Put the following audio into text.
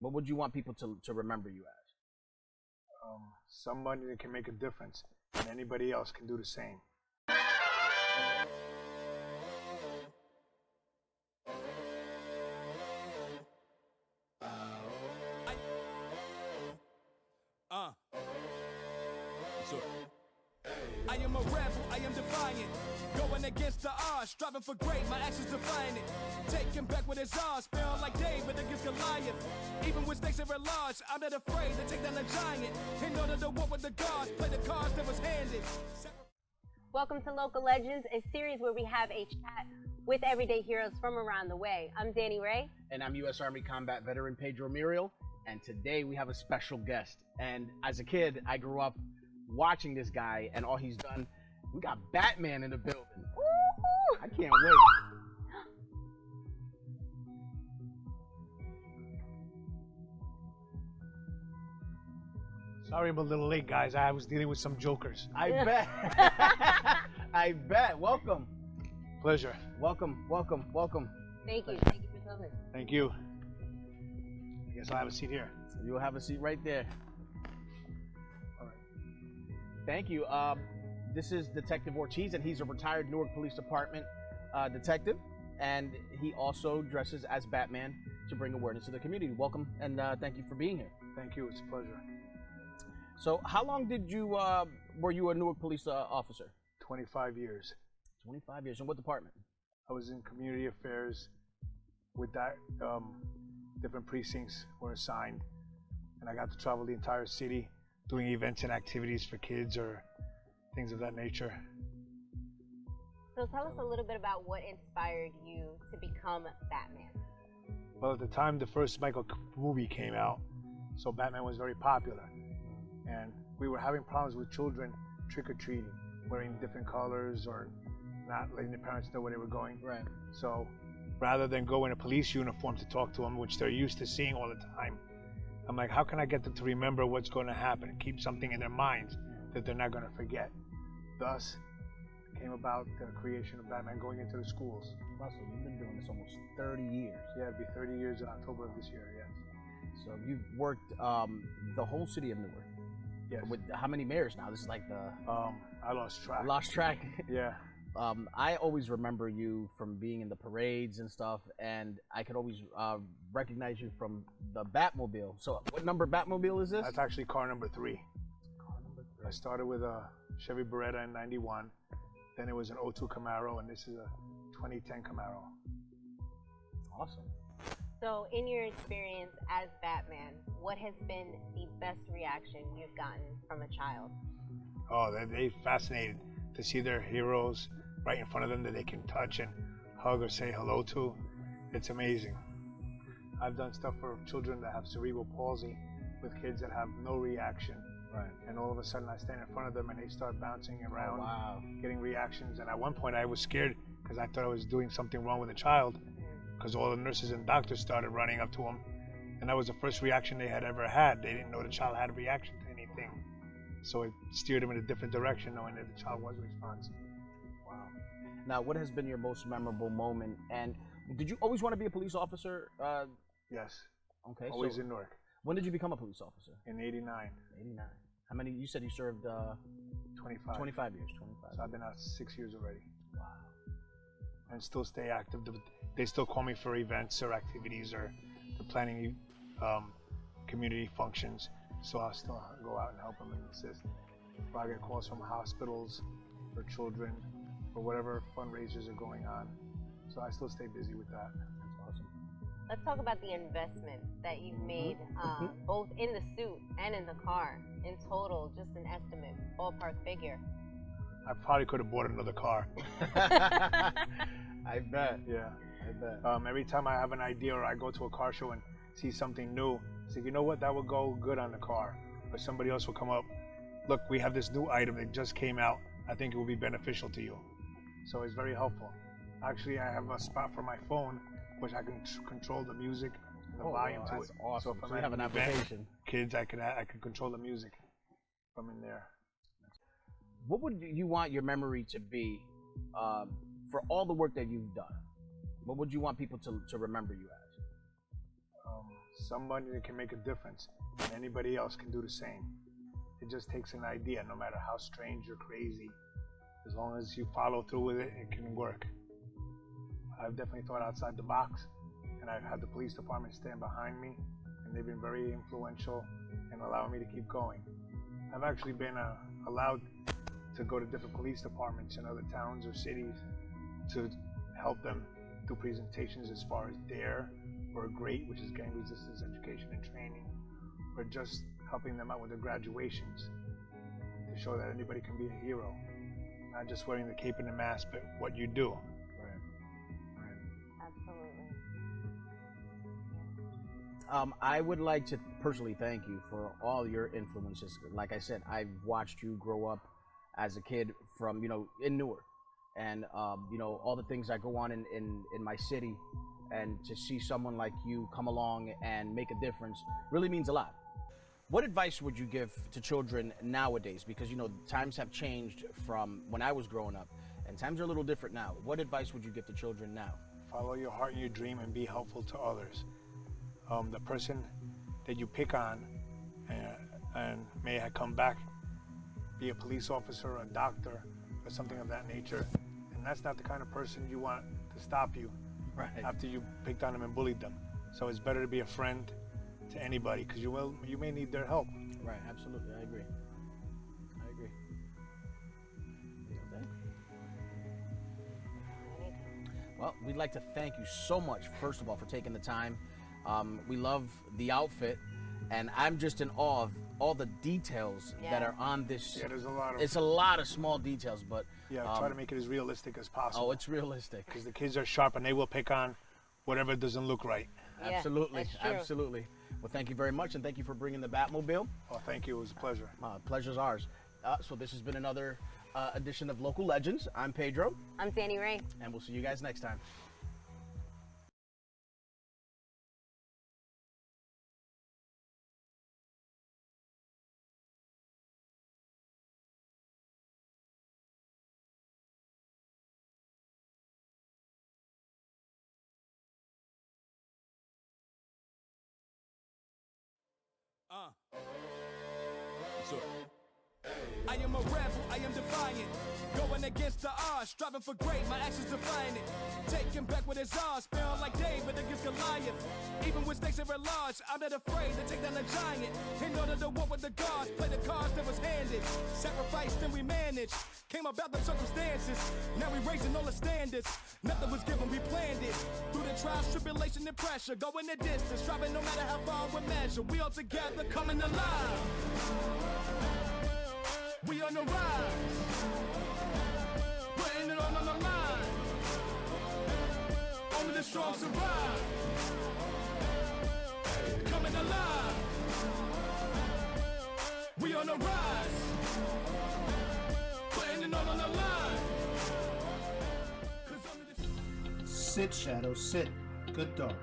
What would you want people to remember you as? Somebody that can make a difference, and anybody else can do the same. I am a rebel, I am defiant. Going against the odds, striving for great, my actions define it. Taking back what is ours, feeling like David against Goliath. Even when stakes are large, I'm not afraid to take down a giant. In order to walk with the gods, play the cards that was handed. Welcome to Local Legends, a series where we have a chat with everyday heroes from around the way. I'm Daniree. And I'm U.S. Army combat veteran Pedro Muriel. And today we have a special guest. And as a kid, I grew up watching this guy and all he's done. We got Batman in the building. Woo-hoo! I can't wait. Sorry I'm a little late, guys. I was dealing with some jokers. I bet. I bet. Welcome. Pleasure. Welcome. Thank you for coming. Thank you. I guess I'll have a seat here. You'll have a seat right there. All right. Thank you. This is Detective Ortiz, and he's a retired Newark Police Department detective, and he also dresses as Batman to bring awareness to the community. Welcome, and thank you for being here. Thank you. It's a pleasure. So, how long did you were you a Newark Police officer? 25 years. 25 years. In what department? I was in community affairs. With that, different precincts were assigned, and I got to travel the entire city doing events and activities for kids or things of that nature. So tell us a little bit about what inspired you to become Batman. Well, at the time, the first Michael movie came out, so Batman was very popular. And we were having problems with children trick-or-treating, wearing different colors or not letting the parents know where they were going. Right. So rather than go in a police uniform to talk to them, which they're used to seeing all the time, I'm like, how can I get them to remember what's going to happen and keep something in their minds that they're not going to forget? Thus came about the creation of Batman going into the schools. Russell, you've been doing this almost 30 years. Yeah, it'll be 30 years in October of this year, yes. So you've worked the whole city of Newark. Yes. With how many mayors now? This is like the... I lost track. Lost track. Yeah. I always remember you from being in the parades and stuff, and I could always recognize you from the Batmobile. So what number Batmobile is this? That's actually car number 3. Car number 3. I started with a Chevy Beretta in 91. Then it was an '02 Camaro, and this is a 2010 Camaro. Awesome. So in your experience as Batman, what has been the best reaction you've gotten from a child? Oh, they're fascinated to see their heroes right in front of them that they can touch and hug or say hello to. It's amazing. I've done stuff for children that have cerebral palsy with kids that have no reaction. Right. And all of a sudden I stand in front of them and they start bouncing around, Oh, wow. getting reactions. And at one point I was scared because I thought I was doing something wrong with the child, because all the nurses and doctors started running up to him. And that was the first reaction they had ever had. They didn't know the child had a reaction to anything. So it steered them in a different direction, knowing that the child was responsive. Wow. Now, what has been your most memorable moment? And did you always want to be a police officer? Yes. Okay. Always so in Newark. when did you become a police officer? In 89. 89. How many? You said you served 25. 25 years. 25. So I've been out 6 years already. Wow. And still stay active. They still call me for events or activities or the planning community functions. So I'll still go out and help them and assist. If I get calls from hospitals for children or whatever fundraisers are going on. So I still stay busy with that. That's awesome. Let's talk about the investment that you've made, both in the suit and in the car. In total, just an estimate, ballpark figure. I probably could have bought another car. I bet. Yeah. I bet. Every time I have an idea or I go to a car show and see something new, I say, you know what, that would go good on the car. Or somebody else will come up, look, we have this new item that just came out. I think it will be beneficial to you. So it's very helpful. Actually, I have a spot for my phone, which I can control the music and the volume to that's it. awesome. So if So you have an application. Kids, I can control the music from in there. What would you want your memory to be for all the work that you've done? What would you want people to remember you as? somebody that can make a difference, and anybody else can do the same. It just takes an idea, no matter how strange or crazy. As long as you follow through with it, it can work. I've definitely thought outside the box, and I've had the police department stand behind me, and they've been very influential in allowing me to keep going. I've actually been allowed to go to different police departments in other towns or cities to help them do presentations as far as DARE or GREAT, which is Gang Resistance Education and Training, or just helping them out with their graduations to show that anybody can be a hero. Not just wearing the cape and the mask, but what you do. Absolutely. I would like to personally thank you for all your influences. Like I said, I've watched you grow up as a kid from, in Newark. And, all the things that go on in my city. And to see someone like you come along and make a difference really means a lot. What advice would you give to children nowadays? Because, times have changed from when I was growing up, and times are a little different now. What advice would you give to children now? Follow your heart and your dream and be helpful to others. The person that you pick on and may come back, be a police officer, a doctor, or something of that nature, and that's not the kind of person you want to stop you after you picked on them and bullied them. So it's better to be a friend to anybody, because you may need their help. Right, absolutely, I agree. Well, we'd like to thank you so much, first of all, for taking the time. We love the outfit, and I'm just in awe of all the details that are on this. Yeah, there's a lot of. It's a lot of small details, but try to make it as realistic as possible. Oh, it's realistic. Because the kids are sharp and they will pick on whatever doesn't look right. Yeah, absolutely, that's true. Absolutely. Well, thank you very much, and thank you for bringing the Batmobile. Oh, thank you. It was a pleasure. Pleasure's ours. So this has been another edition of Local Legends. I'm Pedro. I'm Daniree. And we'll see you guys next time. I am a rebel, I am defiant. Going against the odds, striving for great, my actions define it. Taking back what is ours, feeling like David against Goliath. Even when stakes are at large, I'm not afraid to take down a giant. In order to war with the gods, play the cards that was handed. Sacrificed and we managed. Came about the circumstances, now we raising all the standards. Nothing was given, we planned it. Through the trials, tribulation, and pressure, going the distance, striving no matter how far we measure. We all together coming alive. We on the rise, putting it all on the line. Only the strong survive. Coming alive. We on the rise, putting it all on the line. Sit, Shadow, sit. Good dog.